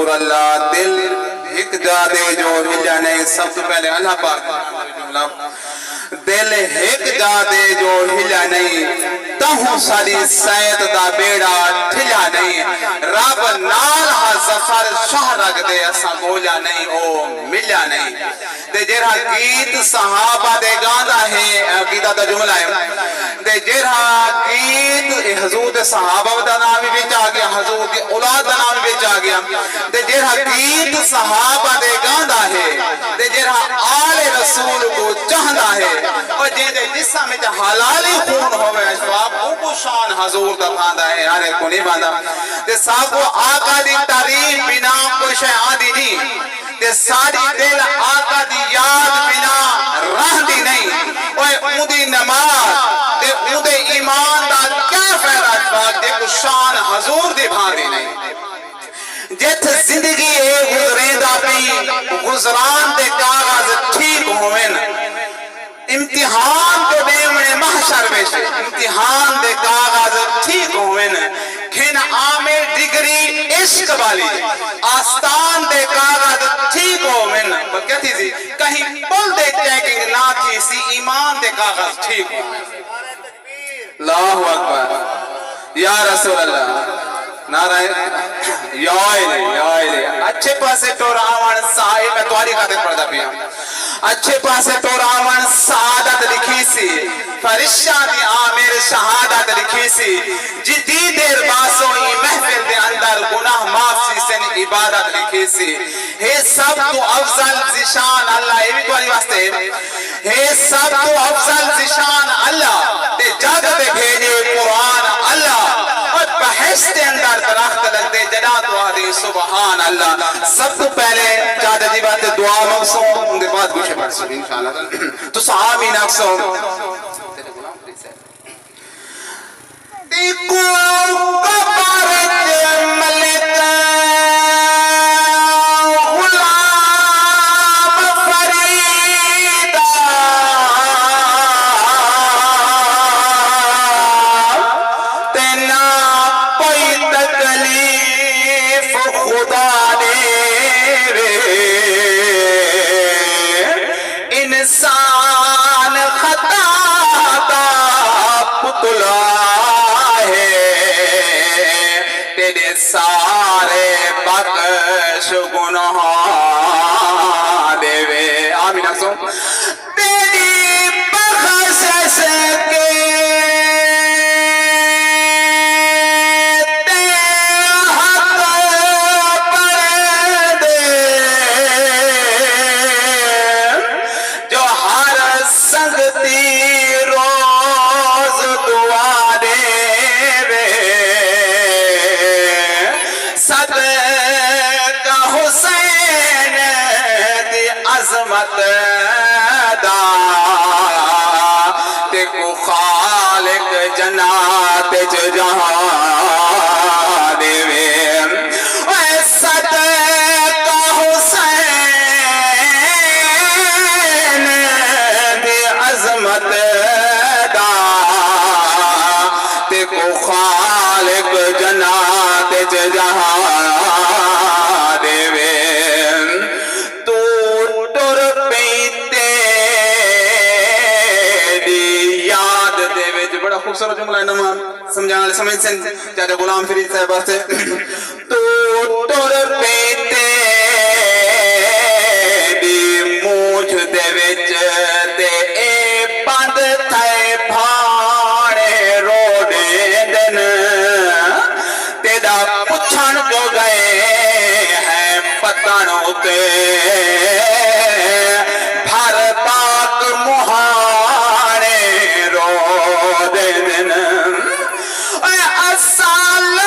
رسول اللہ دل ایک جادے جو ہلیا نہیں سب تو پہلے اللہ پاک دل ایک جادے جو ہلیا نہیں تہوں ساری سید دا بیڑا ٹھلیا نہیں رب نال ہا زفر شاہ رکھ دے اسا بولیا نہیں او ملیا نہیں دے جرہا گیت صحابہ دے گاندہ ہے گیتہ دا جملہ ہے دے جرہا گیت حضور دے صحابہ دا نامی بیچ آگیا حضور دے اولاد دا نامی بیچ آگیا دے جرہا گیت صحابہ دے گاندہ ہے دے جرہا آل رسول کو چاہدہ ہے اور جے جسا میں جا حلالی خون ہوئے شواب کو شان حضور دا باندھا ہے آرے کو نہیں باندھا دے ساکو آقا دی تاریخ بنا کوئی شے آدھی نہیں دے ساری دل آقا دی یاد بنا راہ دی نہیں اور اون دی نماز دے اون دے ایمان دا کیا فیدہ شواب دے کو شان حضور دی باندھی نہیں جت زندگی گزرین دا بھی گزران دے کاغذ ٹھیک ہوئن امتحان کو دیمنے محشر بیشے امتحان دے کاغذ ٹھیک ہوئن کھین عامر ڈگری عشق والی آستان دے کاغذ ٹھیک ہوئن پر کیا تھی سی کہیں پل دے چیکنگ نہ تھی سی ایمان دے کاغذ ٹھیک ہوئن اللہ اکبر یا رسول اللہ نعرہ یا الہ اچھے پاسے تو راون صاحب میں تواری کھاتے پڑھتا پیا اچھے پاسے تو راون سعادت لکھی سی فرشتہ دی عامر شہادت لکھی سی جدی دیر باسوں ہی محفل دے اندر گناہ معاف سی سن عبادت لکھی سی ہے سب تو افضل زشان اللہ یہ بھی تواری واسطے ہے سب تو افضل زشان اللہ تے جگ دے بھیجے قرآن اللہ بحث دے اندر درخت لگ دے جنات وحدی سبحان اللہ سب تو پہلے جادہ جی بات دعا مقصوں ان کے بعد کچھ بات سنیں انشاءاللہ تو صحابی نقصوں دیکھو قبر ملک سارے بخش گناہ دے وے آمین اکسوں تیری بخش سکے تے حق پر دے جو ہر سنگتی روز دعا دے عظمت دا تے کو خالق جنات جہاں دے وے اے صدقہ حسین دی عظمت دا تے کو خالق جنات جہاں دے وے خوبصورت جملہ ہے نمان سمجھانا لے سمجھ سن چاہتے غلام فرید صاحب آستے تو ٹور پیتے دی موجھ دے وچ دے اے بند تھے بھاڑے روڑے دن تے دا پچھن جو گئے ہیں پتن ہوتے بھر پاک مہانے رو دے دن اے اسالو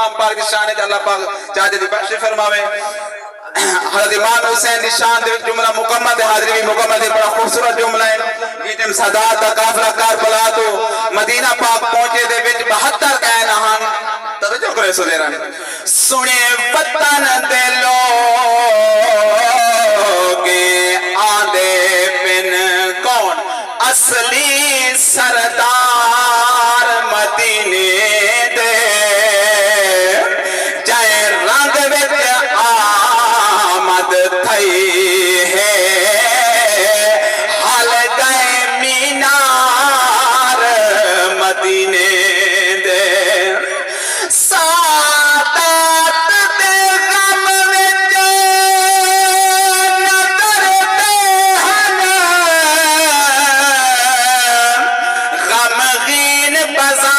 امام پاک کی شان ہے اللہ پاک چاہتے دی بخش فرماوے حضرت امام حسین دی شان دے جملہ مکمل دے حاضری بھی مکمل دے بڑا خوبصورت جملہ ہے یہ جم صدات دا کافرہ کربلا تو مدینہ پاک پہنچے دے وچ 72 کہن آہن توجہ کرے سو دے رہا سنے وطن دے لوگے آندے پن کون اصلی سردار مدینے دے جائے رنگ وچ آمد تھئی ہے حال گئے مینار مدینے دے سادات دے غم وچ نظر دے ہن غمگین بزا